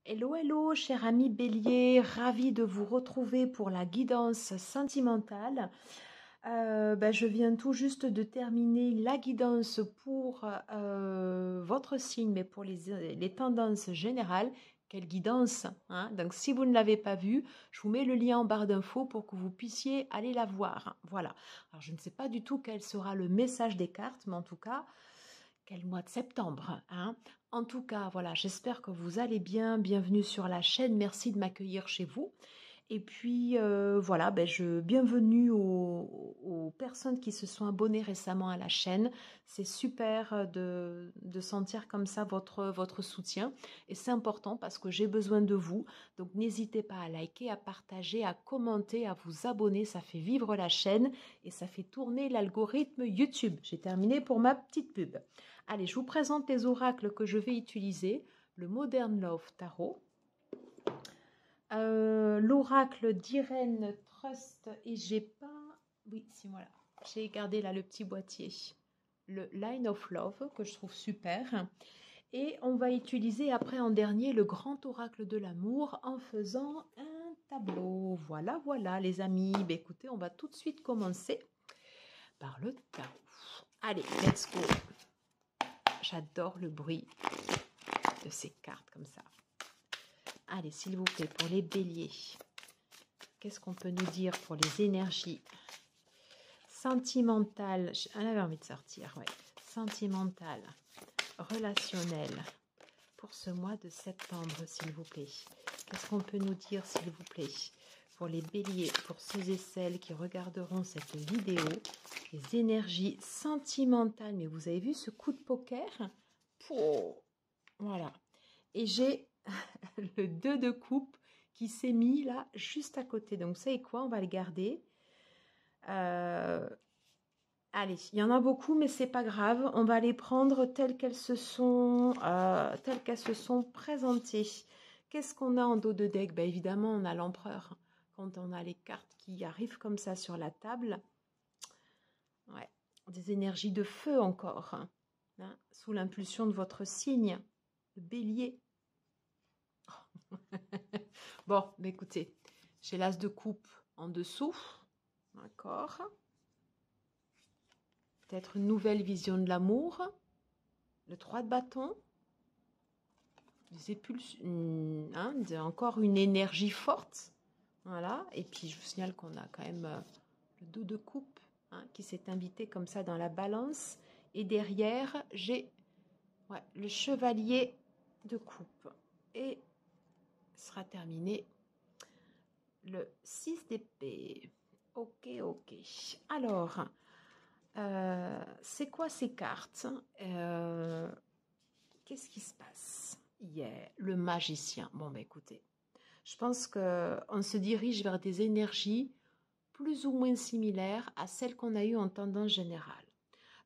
Hello, hello, cher ami Bélier, ravi de vous retrouver pour la guidance sentimentale. Je viens tout juste de terminer la guidance pour votre signe, mais pour les tendances générales. Quelle guidance, hein? Donc, si vous ne l'avez pas vue, je vous mets le lien en barre d'infos pour que vous puissiez aller la voir. Voilà. Alors, je ne sais pas du tout quel sera le message des cartes, mais en tout cas, quel mois de septembre, hein? En tout cas, voilà, j'espère que vous allez bien. Bienvenue sur la chaîne. Merci de m'accueillir chez vous. Et puis, voilà, bienvenue aux personnes qui se sont abonnées récemment à la chaîne. C'est super de sentir comme ça votre soutien. Et c'est important parce que j'ai besoin de vous. Donc, n'hésitez pas à liker, à partager, à commenter, à vous abonner. Ça fait vivre la chaîne et ça fait tourner l'algorithme YouTube. J'ai terminé pour ma petite pub. Allez, je vous présente les oracles que je vais utiliser. Le Modern Love Tarot. L'oracle d'Irène Trust et j'ai pas... Oui, si voilà. J'ai gardé là le petit boîtier. Le Line of Love que je trouve super. Et on va utiliser après en dernier le grand oracle de l'amour en faisant un tableau. Voilà, voilà les amis. Écoutez, on va tout de suite commencer par le tarot. Allez, let's go. J'adore le bruit de ces cartes comme ça. Allez, s'il vous plaît, pour les béliers, qu'est-ce qu'on peut nous dire pour les énergies sentimentales? On avait envie de sortir, ouais. Sentimentales, relationnelles, pour ce mois de septembre, s'il vous plaît. Qu'est-ce qu'on peut nous dire, s'il vous plaît, pour les béliers, pour ceux et celles qui regarderont cette vidéo, les énergies sentimentales. Mais vous avez vu ce coup de poker? Voilà. Et j'ai le 2 de coupe qui s'est mis là, juste à côté. Donc, vous savez quoi? On va le garder. Allez, il y en a beaucoup, mais c'est pas grave. On va les prendre telles qu'elles se sont présentées. Qu'est-ce qu'on a en dos de deck? Évidemment, on a l'empereur. Quand on a les cartes qui arrivent comme ça sur la table. Ouais, des énergies de feu encore. Hein, sous l'impulsion de votre signe, le bélier. Bon, écoutez, j'ai l'as de coupe en dessous. D'accord. Peut-être une nouvelle vision de l'amour. Le 3 de bâton. Des épulsions. Encore une énergie forte. Voilà. Et puis, je vous signale qu'on a quand même le 2 de coupe qui s'est invité comme ça dans la balance. Et derrière, j'ai le chevalier de coupe. Et sera terminé le 6 d'épée. Ok, ok. Alors, c'est quoi ces cartes? Qu'est-ce qui se passe? Le magicien. Bon, écoutez, je pense qu'on se dirige vers des énergies plus ou moins similaires à celles qu'on a eues en tendance générale.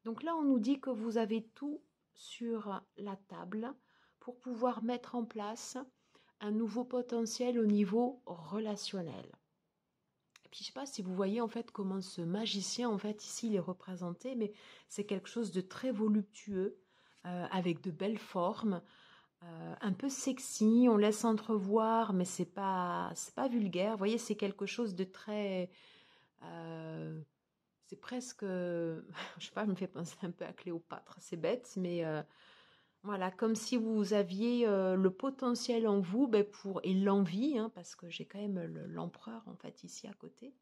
Donc là, on nous dit que vous avez tout sur la table pour pouvoir mettre en place un nouveau potentiel au niveau relationnel. Et puis, je ne sais pas si vous voyez en fait comment ce magicien, en fait, ici, il est représenté, mais c'est quelque chose de très voluptueux, avec de belles formes, un peu sexy, on laisse entrevoir, mais c'est pas vulgaire. Vous voyez, c'est quelque chose de très... c'est presque... je sais pas, je me fais penser un peu à Cléopâtre, c'est bête, mais... voilà, comme si vous aviez le potentiel en vous et l'envie, parce que j'ai quand même l'empereur en fait ici à côté.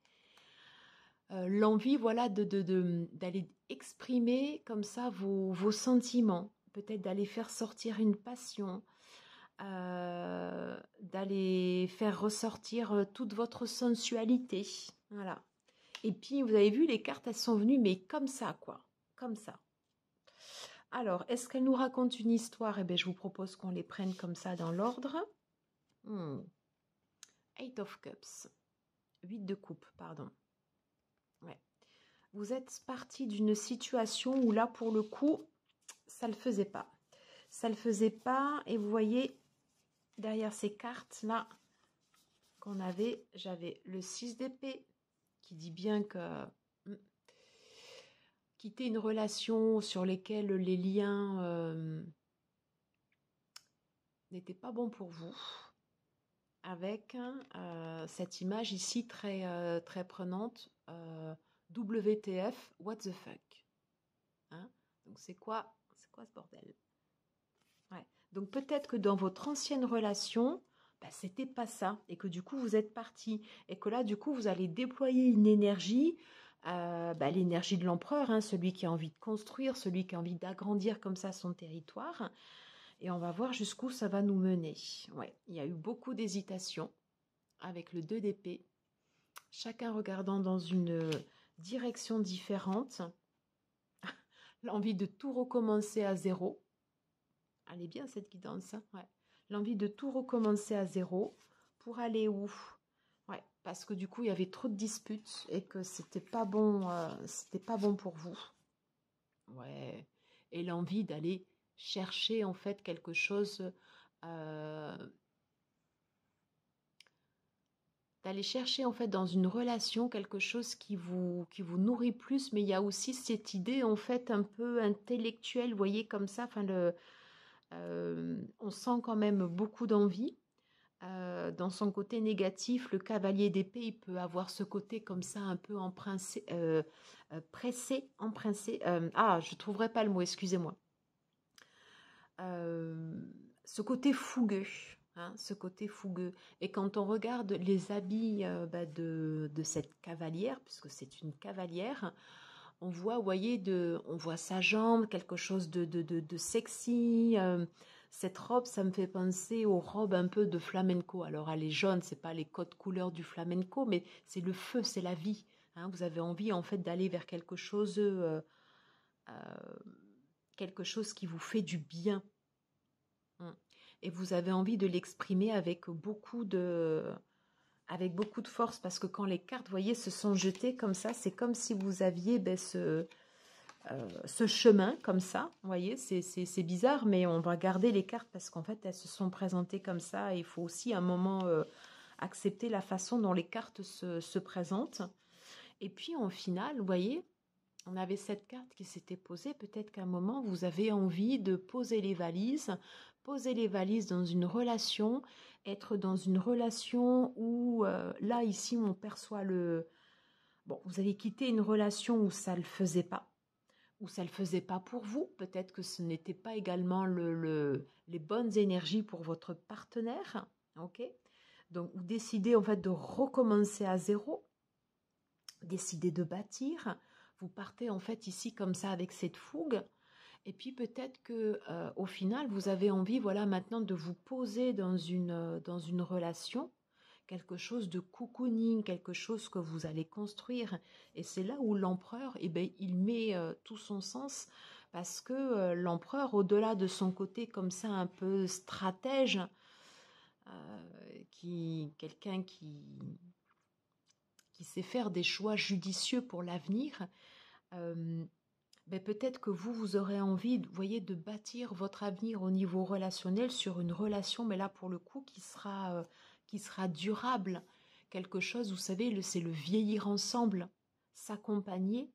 L'envie, voilà, d'aller exprimer comme ça vos sentiments, peut-être d'aller faire sortir une passion, d'aller faire ressortir toute votre sensualité. Voilà. Et puis, vous avez vu, les cartes, elles sont venues, mais comme ça, quoi. Comme ça. Alors, est-ce qu'elle nous raconte une histoire? Eh bien, je vous propose qu'on les prenne comme ça dans l'ordre. 8 of Cups. 8 de coupe, pardon. Ouais. Vous êtes parti d'une situation où là, pour le coup, ça ne le faisait pas. Ça ne le faisait pas. Et vous voyez, derrière ces cartes-là qu'on avait, j'avais le 6 d'épée qui dit bien que... quitter une relation sur lesquelles les liens n'étaient pas bons pour vous. avec cette image ici très prenante. WTF, what the fuck. Hein? Donc c'est quoi ce bordel? Ouais. Donc peut-être que dans votre ancienne relation, bah, c'était pas ça, et que du coup vous êtes parti, et que là du coup vous allez déployer une énergie, bah, l'énergie de l'empereur, hein, celui qui a envie de construire, celui qui a envie d'agrandir comme ça son territoire, et on va voir jusqu'où ça va nous mener. Ouais, il y a eu beaucoup d'hésitation avec le 2 d'épée, chacun regardant dans une direction différente, l'envie de tout recommencer à zéro. Elle est bien cette guidance, hein, ouais. L'envie de tout recommencer à zéro pour aller où? Ouais, parce que du coup il y avait trop de disputes et que c'était pas bon pour vous. Ouais, et l'envie d'aller chercher en fait quelque chose, d'aller chercher en fait dans une relation quelque chose qui vous nourrit plus, mais il y a aussi cette idée en fait un peu intellectuelle, vous voyez comme ça, enfin on sent quand même beaucoup d'envie. Dans son côté négatif, le cavalier d'épée, il peut avoir ce côté comme ça un peu pressé, emprincé. Je trouverai pas le mot, excusez-moi. Ce côté fougueux, hein, ce côté fougueux. Et quand on regarde les habits de cette cavalière, puisque c'est une cavalière, on voit, vous voyez, on voit sa jambe, quelque chose de sexy. Cette robe, ça me fait penser aux robes un peu de flamenco. Alors, elle est jaune, c'est pas les codes couleurs du flamenco, mais c'est le feu, c'est la vie. Hein, vous avez envie, en fait, d'aller vers quelque chose qui vous fait du bien. Et vous avez envie de l'exprimer avec beaucoup de force, parce que quand les cartes, vous voyez, se sont jetées comme ça, c'est comme si vous aviez ce chemin comme ça, vous voyez, c'est bizarre, mais on va garder les cartes parce qu'en fait, elles se sont présentées comme ça, et il faut aussi à un moment accepter la façon dont les cartes se présentent. Et puis, en final, vous voyez, on avait cette carte qui s'était posée, peut-être qu'à un moment, vous avez envie de poser les valises dans une relation, être dans une relation où, là, ici, on perçoit Bon, vous avez quitté une relation où ça ne le faisait pas, pour vous. Peut-être que ce n'était pas également les bonnes énergies pour votre partenaire. Ok. Donc, vous décidez en fait de recommencer à zéro, décidez de bâtir. Vous partez en fait ici comme ça avec cette fougue. Et puis peut-être que au final, vous avez envie, voilà, maintenant de vous poser dans une relation, quelque chose de cocooning, quelque chose que vous allez construire. Et c'est là où l'empereur, eh ben, il met tout son sens, parce que l'empereur, au-delà de son côté comme ça un peu stratège, quelqu'un qui sait faire des choix judicieux pour l'avenir, peut-être que vous aurez envie, vous voyez, de bâtir votre avenir au niveau relationnel sur une relation, mais là pour le coup qui sera durable, quelque chose, vous savez, c'est le vieillir ensemble, s'accompagner,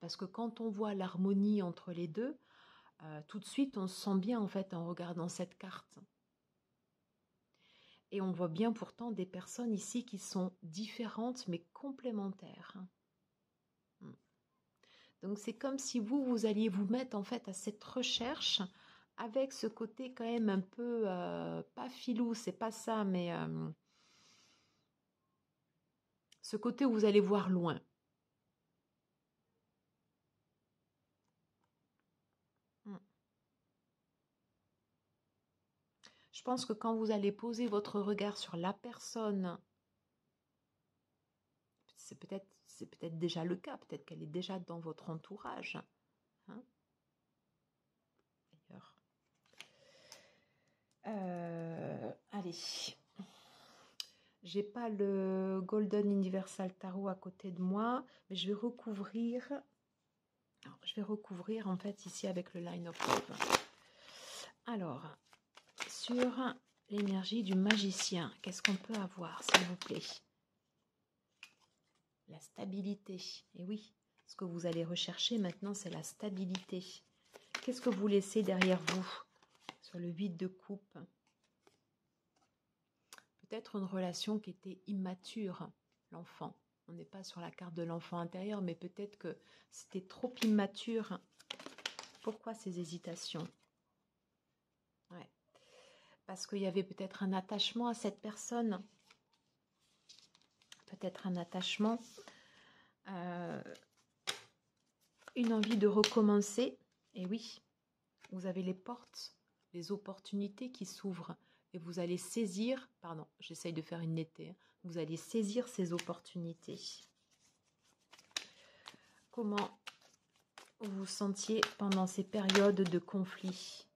parce que quand on voit l'harmonie entre les deux, tout de suite on se sent bien en fait en regardant cette carte. Et on voit bien pourtant des personnes ici qui sont différentes mais complémentaires. Donc c'est comme si vous alliez vous mettre en fait à cette recherche avec ce côté quand même un peu, pas filou, c'est pas ça, mais ce côté où vous allez voir loin. Je pense que quand vous allez poser votre regard sur la personne, c'est peut-être déjà le cas, peut-être qu'elle est déjà dans votre entourage. Hein, d'ailleurs. Allez. J'ai pas le Golden Universal Tarot à côté de moi, mais je vais recouvrir. Alors, je vais recouvrir en fait ici avec le Line of Love. Alors, sur l'énergie du magicien, qu'est-ce qu'on peut avoir, s'il vous plaît? La stabilité. Et oui, ce que vous allez rechercher maintenant, c'est la stabilité. Qu'est-ce que vous laissez derrière vous sur le 8 de coupe? peut-être une relation qui était immature, l'enfant. On n'est pas sur la carte de l'enfant intérieur, mais peut-être que c'était trop immature. Pourquoi ces hésitations? Ouais. Parce qu'il y avait peut-être un attachement à cette personne. Peut-être un attachement. Une envie de recommencer. Et oui, vous avez les portes, les opportunités qui s'ouvrent. Et vous allez saisir, pardon, j'essaye de faire une nettée, hein, vous allez saisir ces opportunités. Comment vous vous sentiez pendant ces périodes de conflit?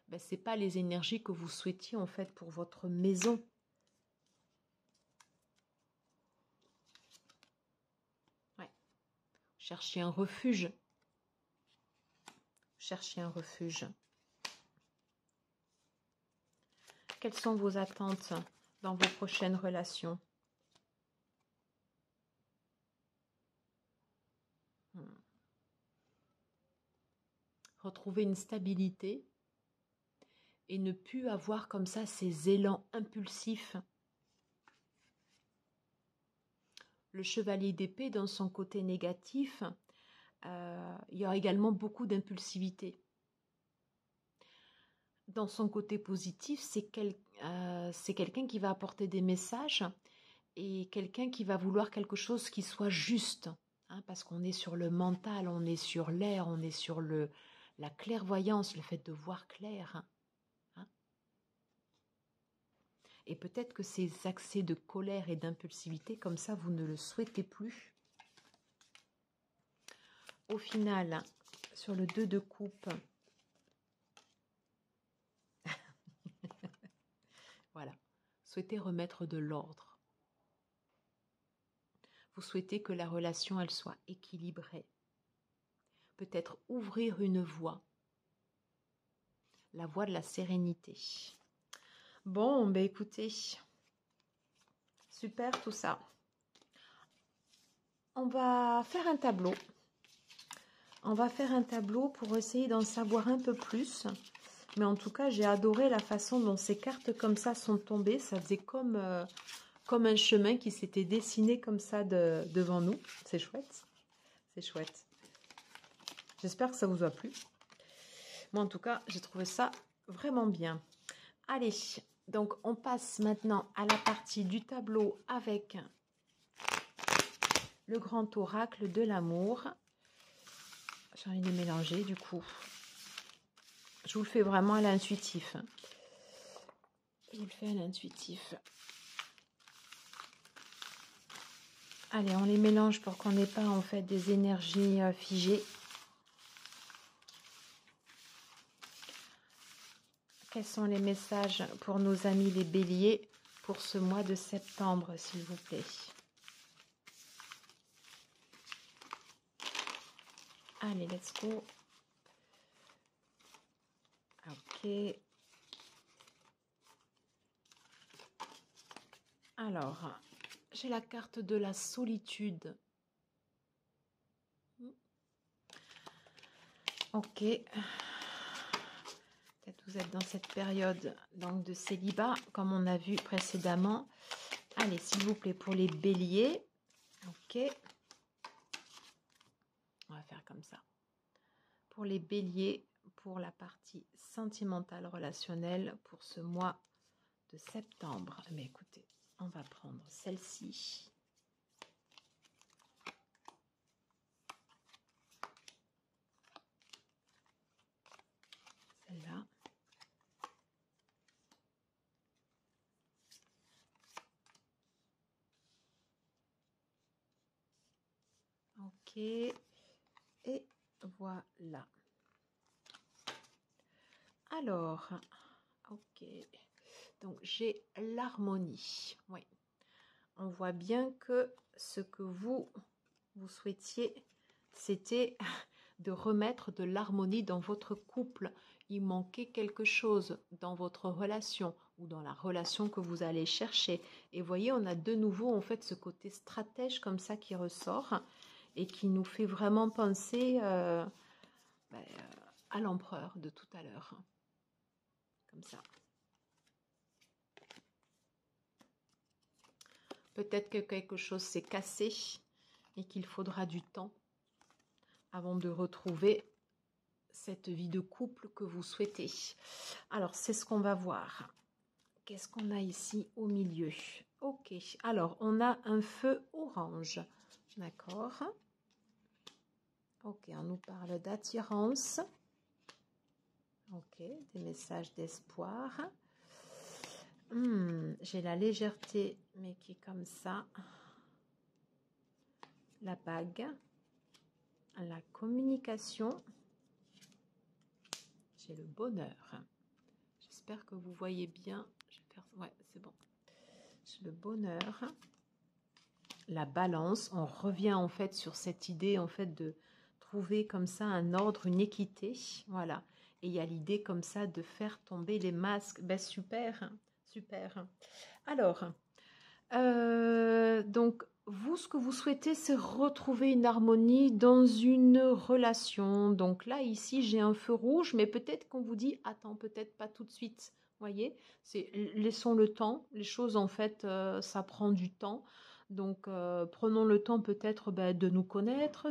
Ben, ce n'est pas les énergies que vous souhaitiez en fait pour votre maison. Ouais. Cherchez un refuge. Cherchez un refuge. Quelles sont vos attentes dans vos prochaines relations? Retrouver une stabilité et ne plus avoir comme ça ces élans impulsifs. Le chevalier d'épée, dans son côté négatif, il y aura également beaucoup d'impulsivité. Dans son côté positif, c'est quelqu'un qui va apporter des messages et quelqu'un qui va vouloir quelque chose qui soit juste. Hein, parce qu'on est sur le mental, on est sur l'air, on est sur la clairvoyance, le fait de voir clair. Hein. Et peut-être que ces accès de colère et d'impulsivité, comme ça, vous ne le souhaitez plus. Au final, sur le 2 de coupe, voilà, souhaitez remettre de l'ordre. Vous souhaitez que la relation, elle soit équilibrée. Peut-être ouvrir une voie, la voie de la sérénité. Bon, ben écoutez, super tout ça. On va faire un tableau. On va faire un tableau pour essayer d'en savoir un peu plus. Mais en tout cas, j'ai adoré la façon dont ces cartes comme ça sont tombées. Ça faisait comme un chemin qui s'était dessiné comme ça devant nous. C'est chouette. C'est chouette. J'espère que ça vous a plu. Moi, en tout cas, j'ai trouvé ça vraiment bien. Allez, donc on passe maintenant à la partie du tableau avec le grand oracle de l'amour. J'ai envie de mélanger du coup. Je vous le fais vraiment à l'intuitif. Je vous le fais à l'intuitif. Allez, on les mélange pour qu'on n'ait pas en fait des énergies figées. Quels sont les messages pour nos amis les béliers pour ce mois de septembre, s'il vous plaît? Allez, let's go. Ok. Alors, j'ai la carte de la solitude. Ok. Peut-être vous êtes dans cette période donc, de célibat, comme on a vu précédemment. Allez, s'il vous plaît, pour les béliers. Ok. On va faire comme ça. Pour les béliers, pour la partie sentimentale relationnelle, pour ce mois de septembre. Mais écoutez, on va prendre celle-ci. Celle-là. Ok. Et voilà. Alors, ok. Donc, j'ai l'harmonie. Oui. On voit bien que ce que vous souhaitiez, c'était de remettre de l'harmonie dans votre couple. Il manquait quelque chose dans votre relation ou dans la relation que vous allez chercher. Et voyez, on a de nouveau en fait ce côté stratège comme ça qui ressort et qui nous fait vraiment penser à l'empereur de tout à l'heure. Comme ça. Peut-être que quelque chose s'est cassé et qu'il faudra du temps avant de retrouver cette vie de couple que vous souhaitez. Alors, c'est ce qu'on va voir. Qu'est-ce qu'on a ici au milieu? Ok, alors on a un feu orange. D'accord. Ok, on nous parle d'attirance. Ok, des messages d'espoir. J'ai la légèreté, mais qui est comme ça. La bague. La communication. J'ai le bonheur. J'espère que vous voyez bien. Je vais faire... Ouais, c'est bon. J'ai le bonheur. La balance. On revient en fait sur cette idée en fait de trouver comme ça un ordre, une équité. Voilà. Et il y a l'idée comme ça de faire tomber les masques. Ben super, super. Alors, donc vous, ce que vous souhaitez, c'est retrouver une harmonie dans une relation. Donc là, ici, j'ai un feu rouge, mais peut-être qu'on vous dit, attends, peut-être pas tout de suite. Voyez, c'est laissons le temps. Les choses, en fait, ça prend du temps. Donc, prenons le temps peut-être de nous connaître,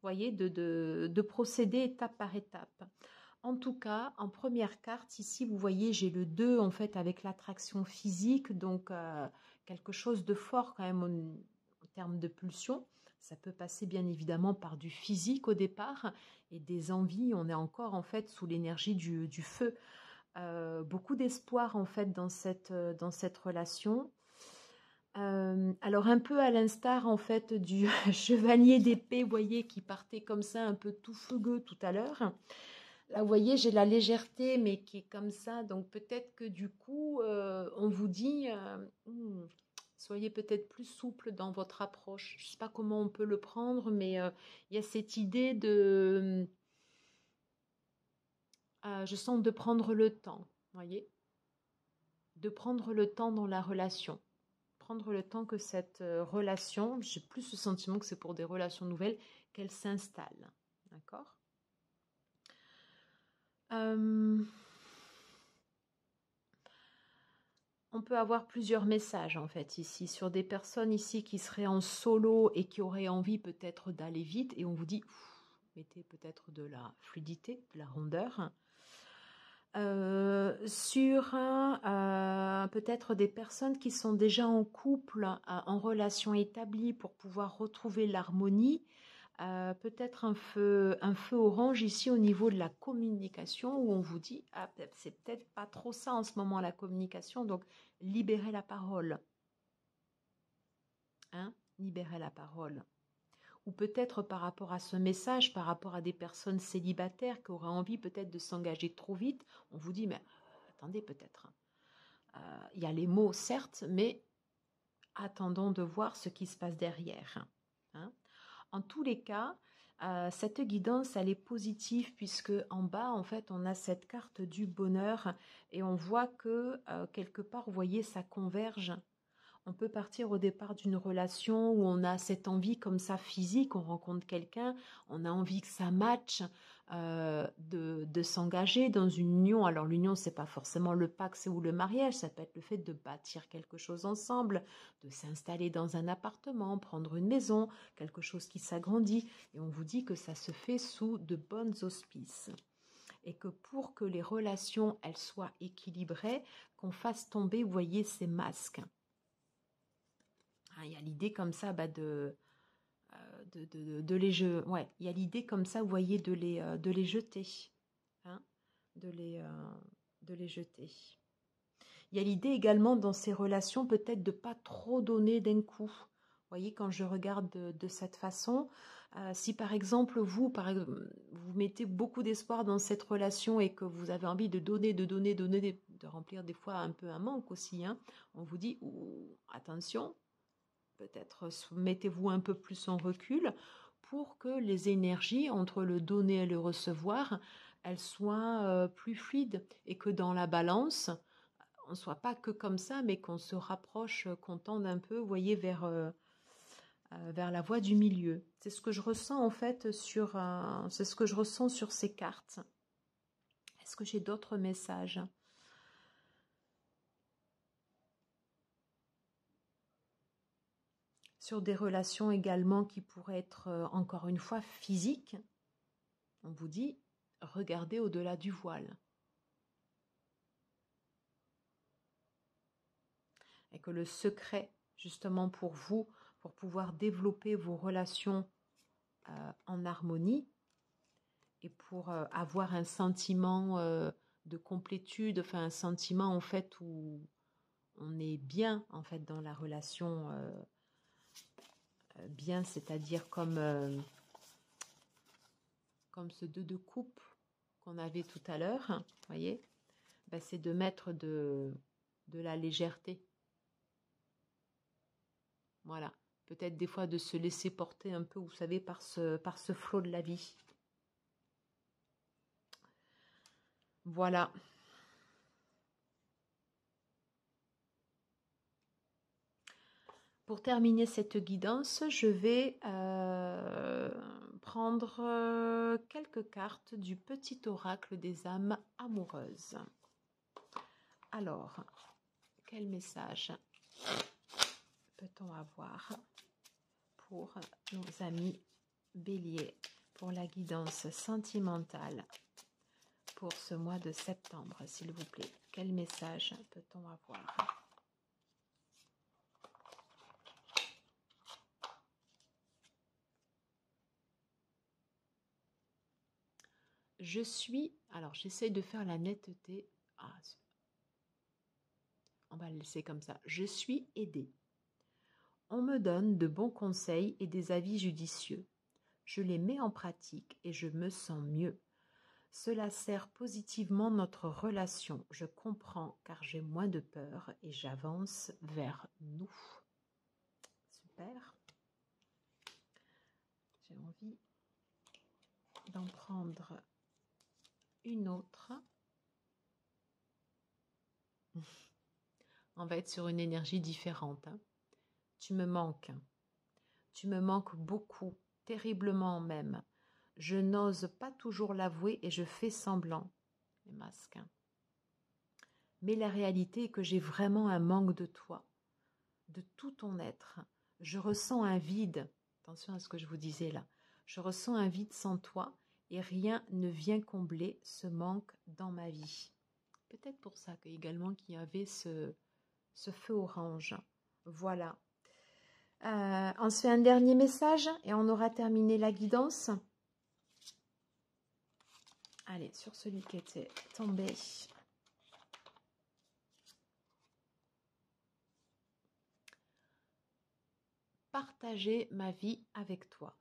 voyez, de procéder étape par étape. En tout cas, en première carte, ici, vous voyez, j'ai le 2, en fait, avec l'attraction physique, donc quelque chose de fort quand même en termes de pulsion. Ça peut passer bien évidemment par du physique au départ et des envies. On est encore, en fait, sous l'énergie du feu. Beaucoup d'espoir, en fait, dans cette relation. Alors un peu à l'instar en fait du chevalier d'épée, vous voyez, qui partait comme ça un peu tout fougueux tout à l'heure. Là, vous voyez, j'ai la légèreté, mais qui est comme ça. Donc peut-être que du coup, on vous dit, soyez peut-être plus souple dans votre approche. Je ne sais pas comment on peut le prendre, mais il y a cette idée de, je sens de prendre le temps, vous voyez, de prendre le temps dans la relation. Prendre le temps que cette relation, j'ai plus le sentiment que c'est pour des relations nouvelles, qu'elle s'installe. D'accord ? On peut avoir plusieurs messages en fait ici, sur des personnes ici qui seraient en solo et qui auraient envie peut-être d'aller vite, et on vous dit, mettez peut-être de la fluidité, de la rondeur. Sur peut-être des personnes qui sont déjà en couple, en relation établie pour pouvoir retrouver l'harmonie. Peut-être un feu orange ici au niveau de la communication où on vous dit c'est peut-être pas trop ça en ce moment la communication, donc libérez la parole. Libérez la parole. Ou peut-être par rapport à ce message, par rapport à des personnes célibataires qui auraient envie peut-être de s'engager trop vite, on vous dit mais attendez peut-être. Il y a les mots certes, mais attendons de voir ce qui se passe derrière. En tous les cas, cette guidance, elle est positive puisque en bas, en fait, on a cette carte du bonheur et on voit que quelque part, vous voyez, ça converge. On peut partir au départ d'une relation où on a cette envie comme ça physique, on rencontre quelqu'un, on a envie que ça matche, de s'engager dans une union. Alors l'union, c'est pas forcément le pacte ou le mariage, ça peut être le fait de bâtir quelque chose ensemble, de s'installer dans un appartement, prendre une maison, quelque chose qui s'agrandit. Et on vous dit que ça se fait sous de bonnes auspices. Et que pour que les relations, elles soient équilibrées, qu'on fasse tomber, vous voyez, ces masques. Il y a l'idée comme ça de les jeter. Ouais, il y a l'idée comme ça, vous voyez, de les jeter. De les jeter. Il y a l'idée également dans ces relations peut-être de ne pas trop donner d'un coup. Vous voyez, quand je regarde de cette façon, si par exemple vous mettez beaucoup d'espoir dans cette relation et que vous avez envie de donner, de remplir des fois un peu un manque aussi, on vous dit attention, peut-être mettez-vous un peu plus en recul pour que les énergies entre le donner et le recevoir, elles soient plus fluides et que dans la balance, on ne soit pas que comme ça, mais qu'on se rapproche, qu'on tende un peu, vous voyez, vers la voie du milieu. C'est ce que je ressens en fait c'est ce que je ressens sur ces cartes. Est-ce que j'ai d'autres messages ? sur des relations également qui pourraient être, encore une fois, physiques. On vous dit, regardez au-delà du voile. Et que le secret, justement pour vous, pour pouvoir développer vos relations en harmonie et pour avoir un sentiment de complétude, enfin un sentiment en fait où on est bien en fait dans la relation, bien, c'est-à-dire comme ce 2 de coupe qu'on avait tout à l'heure, voyez, ben, c'est de mettre de la légèreté. Voilà, peut-être des fois de se laisser porter un peu, vous savez, par ce flot de la vie. Voilà. Pour terminer cette guidance, je vais prendre quelques cartes du petit oracle des âmes amoureuses. Alors, quel message peut-on avoir pour nos amis béliers, pour la guidance sentimentale pour ce mois de septembre, s'il vous plaît? Quel message peut-on avoir? Je suis... Alors, j'essaie de faire la netteté. Ah, on va le laisser comme ça. Je suis aidée. On me donne de bons conseils et des avis judicieux. Je les mets en pratique et je me sens mieux. Cela sert positivement notre relation. Je comprends car j'ai moins de peur et j'avance vers nous. Super. J'ai envie d'en prendre une autre. On va être sur une énergie différente. Hein. Tu me manques. Tu me manques beaucoup, terriblement même. Je n'ose pas toujours l'avouer et je fais semblant. Les masques. Hein. Mais la réalité est que j'ai vraiment un manque de toi, de tout ton être. Je ressens un vide. Attention à ce que je vous disais là. Je ressens un vide sans toi et rien ne vient combler ce manque dans ma vie. Peut-être pour ça également qu'il y avait ce feu orange. Voilà. On se fait un dernier message et on aura terminé la guidance. Allez, sur celui qui était tombé. Partager ma vie avec toi.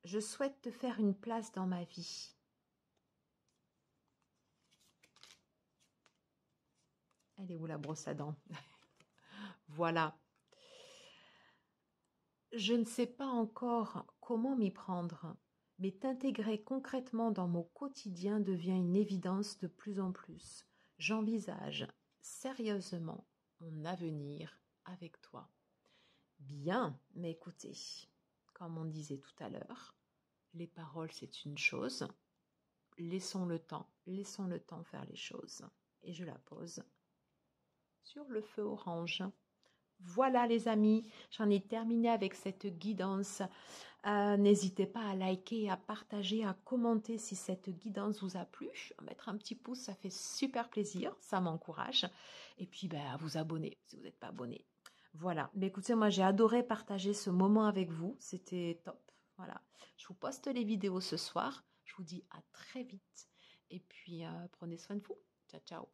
Je souhaite te faire une place dans ma vie. Elle est où la brosse à dents? Voilà. Je ne sais pas encore comment m'y prendre, mais t'intégrer concrètement dans mon quotidien devient une évidence de plus en plus. J'envisage sérieusement mon avenir avec toi. Bien, mais écoutez, comme on disait tout à l'heure, les paroles c'est une chose, laissons le temps faire les choses. Et je la pose sur le feu orange. Voilà les amis, j'en ai terminé avec cette guidance. N'hésitez pas à liker, à partager, à commenter si cette guidance vous a plu. À mettre un petit pouce, ça fait super plaisir, ça m'encourage. Et puis à vous abonner si vous n'êtes pas abonné. Voilà, mais écoutez, moi j'ai adoré partager ce moment avec vous, c'était top. Voilà, je vous poste les vidéos ce soir. Je vous dis à très vite. Et puis prenez soin de vous. Ciao, ciao.